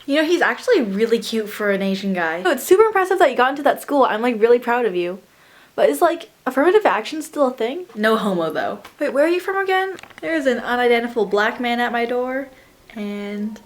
You know, he's actually really cute for an Asian guy. No, it's super impressive that you got into that school. I'm like really proud of you. But is like affirmative action still a thing? No homo though. Wait, where are you from again? There's an unidentifiable black man at my door and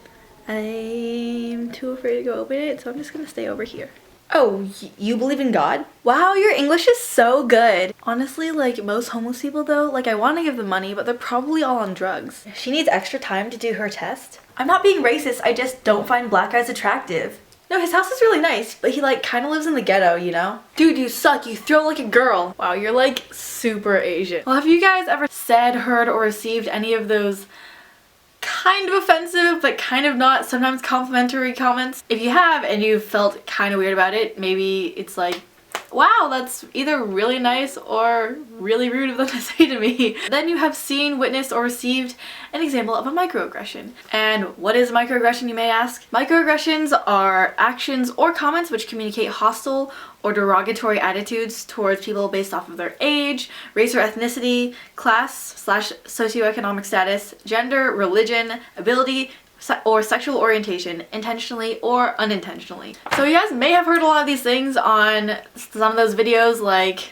I'm too afraid to go open it, so I'm just gonna stay over here. Oh, you believe in God? Wow, your English is so good. Honestly, like most homeless people though, like I want to give them money, but they're probably all on drugs. She needs extra time to do her test. I'm not being racist, I just don't find black guys attractive. No, his house is really nice, but he like kind of lives in the ghetto, you know? Dude, you suck, you throw like a girl. Wow, you're like super Asian. Well, have you guys ever said, heard, or received any of those kind of offensive but kind of not, sometimes complimentary comments? If you have and you felt kind of weird about it, maybe it's like, wow, that's either really nice or really rude of them to say to me. Then you have seen, witnessed, or received an example of a microaggression. And what is a microaggression, you may ask? Microaggressions are actions or comments which communicate hostile or derogatory attitudes towards people based off of their age, race or ethnicity, class / socioeconomic status, gender, religion, ability, or sexual orientation, intentionally or unintentionally. So you guys may have heard a lot of these things on some of those videos, like,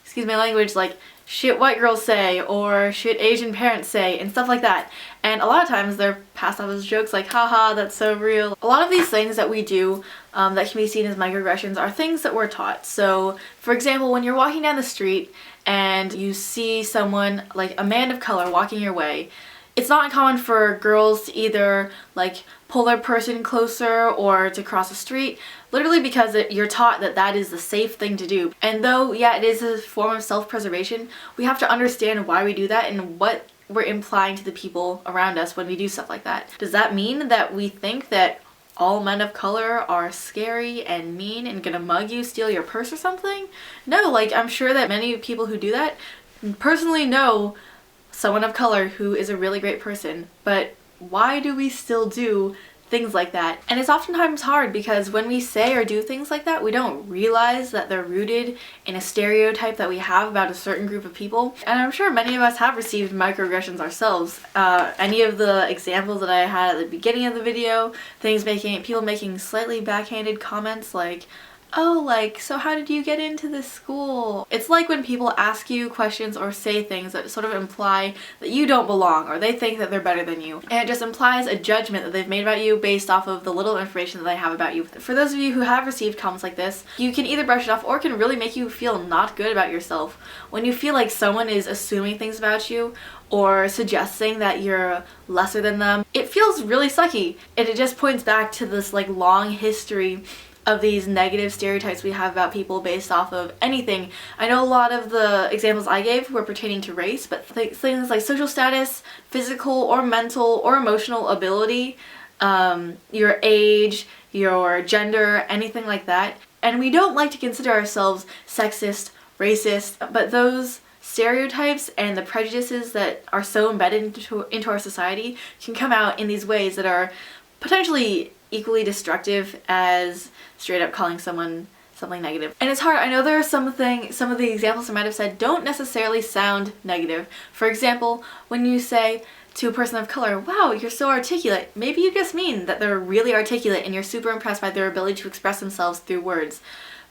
excuse my language, like shit white girls say or shit Asian parents say and stuff like that. And a lot of times they're passed off as jokes like, haha, that's so real. A lot of these things that we do that can be seen as microaggressions are things that we're taught. So for example, when you're walking down the street and you see someone, like a man of color, walking your way, it's not uncommon for girls to either like pull their person closer or to cross the street, literally because you're taught that that is the safe thing to do. And though, yeah, it is a form of self-preservation, we have to understand why we do that and what we're implying to the people around us when we do stuff like that. Does that mean that we think that all men of color are scary and mean and gonna mug you, steal your purse or something? No, like I'm sure that many people who do that personally know someone of color who is a really great person, but why do we still do things like that? And it's oftentimes hard because when we say or do things like that, we don't realize that they're rooted in a stereotype that we have about a certain group of people. And I'm sure many of us have received microaggressions ourselves. Any of the examples that I had at the beginning of the video, people making slightly backhanded comments like, oh, like, so how did you get into this school? It's like when people ask you questions or say things that sort of imply that you don't belong or they think that they're better than you. And it just implies a judgment that they've made about you based off of the little information that they have about you. For those of you who have received comments like this, you can either brush it off or it can really make you feel not good about yourself. When you feel like someone is assuming things about you or suggesting that you're lesser than them, it feels really sucky. And it just points back to this like long history of these negative stereotypes we have about people based off of anything. I know a lot of the examples I gave were pertaining to race, but things like social status, physical or mental or emotional ability, your age, your gender, anything like that. And we don't like to consider ourselves sexist, racist, but those stereotypes and the prejudices that are so embedded into our society can come out in these ways that are potentially equally destructive as straight up calling someone something negative. And it's hard. I know there are some of the examples I might have said don't necessarily sound negative. For example, when you say to a person of color, wow, you're so articulate, maybe you just mean that they're really articulate and you're super impressed by their ability to express themselves through words.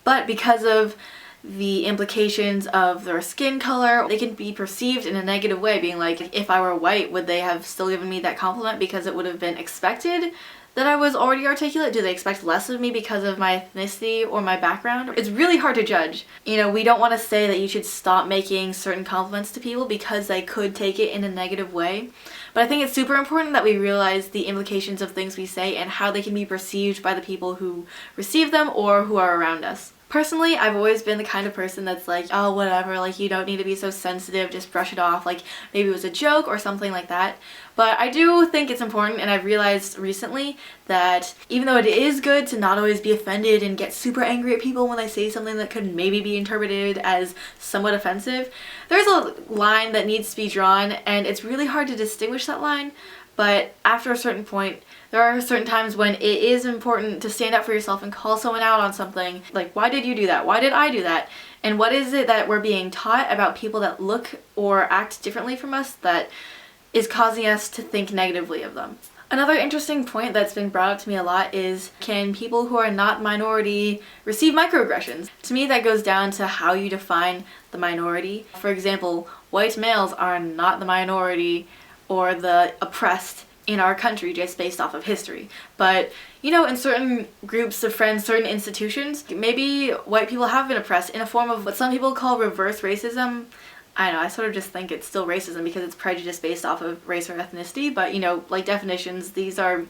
But because of the implications of their skin color, they can be perceived in a negative way, being like, if I were white, would they have still given me that compliment because it would have been expected that I was already articulate? Do they expect less of me because of my ethnicity or my background? It's really hard to judge. You know, we don't want to say that you should stop making certain compliments to people because they could take it in a negative way. But I think it's super important that we realize the implications of things we say and how they can be perceived by the people who receive them or who are around us. Personally, I've always been the kind of person that's like, oh, whatever, like, you don't need to be so sensitive, just brush it off, like, maybe it was a joke or something like that. But I do think it's important, and I've realized recently that even though it is good to not always be offended and get super angry at people when they say something that could maybe be interpreted as somewhat offensive, there's a line that needs to be drawn, and it's really hard to distinguish that line. But after a certain point, there are certain times when it is important to stand up for yourself and call someone out on something. Like, why did you do that? Why did I do that? And what is it that we're being taught about people that look or act differently from us that is causing us to think negatively of them? Another interesting point that's been brought up to me a lot is, can people who are not minority receive microaggressions? To me, that goes down to how you define the minority. For example, white males are not the minority or the oppressed in our country just based off of history. But, you know, in certain groups of friends, certain institutions, maybe white people have been oppressed in a form of what some people call reverse racism. I don't know, I sort of just think it's still racism because it's prejudice based off of race or ethnicity, but you know, like definitions, these are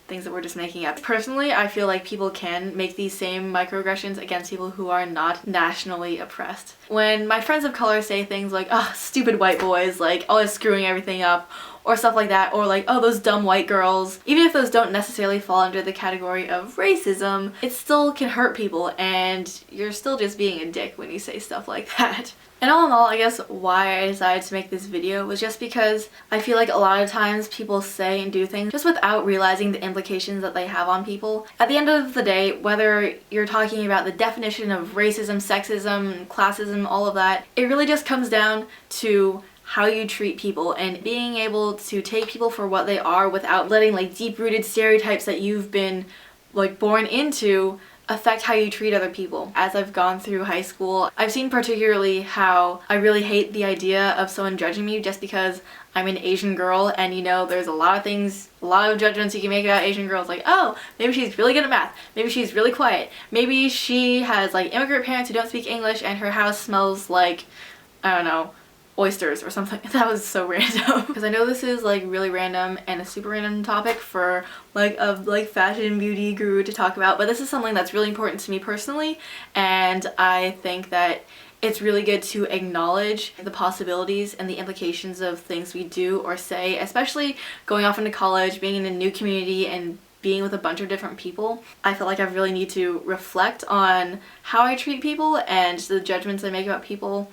things that we're just making up. Personally, I feel like people can make these same microaggressions against people who are not nationally oppressed. When my friends of color say things like, oh, stupid white boys, like always screwing everything up, or stuff like that, or like, oh, those dumb white girls, even if those don't necessarily fall under the category of racism, it still can hurt people, and you're still just being a dick when you say stuff like that. And all in all, I guess why I decided to make this video was just because I feel like a lot of times people say and do things just without realizing the implications that they have on people. At the end of the day, whether you're talking about the definition of racism, sexism, classism, all of that, it really just comes down to how you treat people and being able to take people for what they are without letting like deep-rooted stereotypes that you've been like born into affect how you treat other people. As I've gone through high school, I've seen particularly how I really hate the idea of someone judging me just because I'm an Asian girl, and you know, there's a lot of things, a lot of judgments you can make about Asian girls, like, oh, maybe she's really good at math, maybe she's really quiet, maybe she has like immigrant parents who don't speak English and her house smells like, I don't know, oysters or something. That was so random. Because I know this is like really random and a super random topic for like a fashion beauty guru to talk about, but this is something that's really important to me personally, and I think that it's really good to acknowledge the possibilities and the implications of things we do or say, especially going off into college, being in a new community and being with a bunch of different people. I feel like I really need to reflect on how I treat people and the judgments I make about people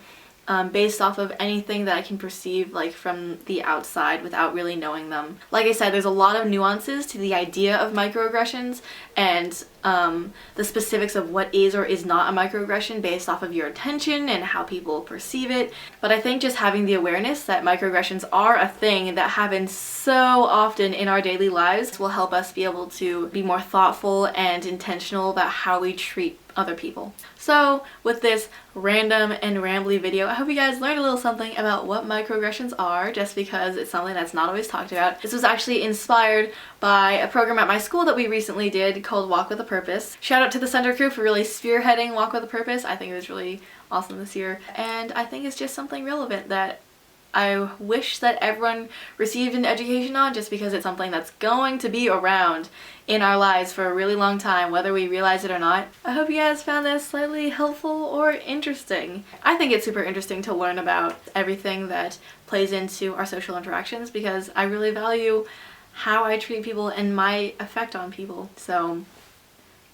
based off of anything that I can perceive like from the outside without really knowing them. Like I said, there's a lot of nuances to the idea of microaggressions and the specifics of what is or is not a microaggression based off of your attention and how people perceive it. But I think just having the awareness that microaggressions are a thing that happens so often in our daily lives will help us be able to be more thoughtful and intentional about how we treat other people. So with this random and rambly video, I hope you guys learned a little something about what microaggressions are, just because it's something that's not always talked about. This was actually inspired by a program at my school that we recently did called Walk with a Purpose. Shout out to the center crew for really spearheading Walk with a Purpose. I think it was really awesome this year, and I think it's just something relevant that I wish that everyone received an education on, just because it's something that's going to be around in our lives for a really long time, whether we realize it or not. I hope you guys found this slightly helpful or interesting. I think it's super interesting to learn about everything that plays into our social interactions, because I really value how I treat people and my effect on people. So,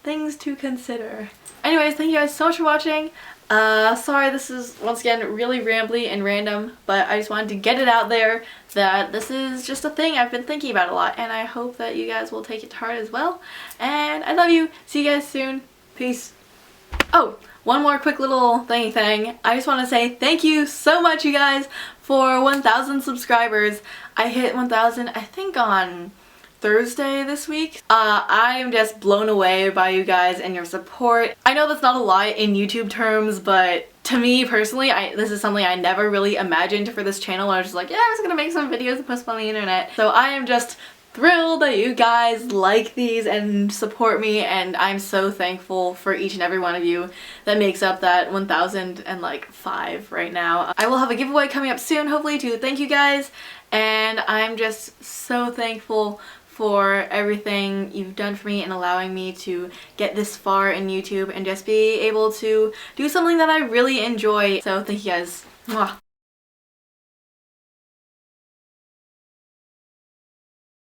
things to consider. Anyways, thank you guys so much for watching. Sorry this is once again really rambly and random, but I just wanted to get it out there that this is just a thing I've been thinking about a lot, and I hope that you guys will take it to heart as well. And I love you. See you guys soon. Peace. Oh, one more quick little thingy thing. I just want to say thank you so much, you guys, for 1,000 subscribers. I hit 1,000 I think on Thursday this week. I am just blown away by you guys and your support. I know that's not a lot in YouTube terms, but to me personally, this is something I never really imagined for this channel. I was just like, yeah, I'm just gonna make some videos and post them on the internet. So I am just thrilled that you guys like these and support me, and I'm so thankful for each and every one of you that makes up that 1,005 right now. I will have a giveaway coming up soon, hopefully, to thank you guys, and I'm just so thankful for everything you've done for me and allowing me to get this far in YouTube and just be able to do something that I really enjoy. So thank you guys. Mwah.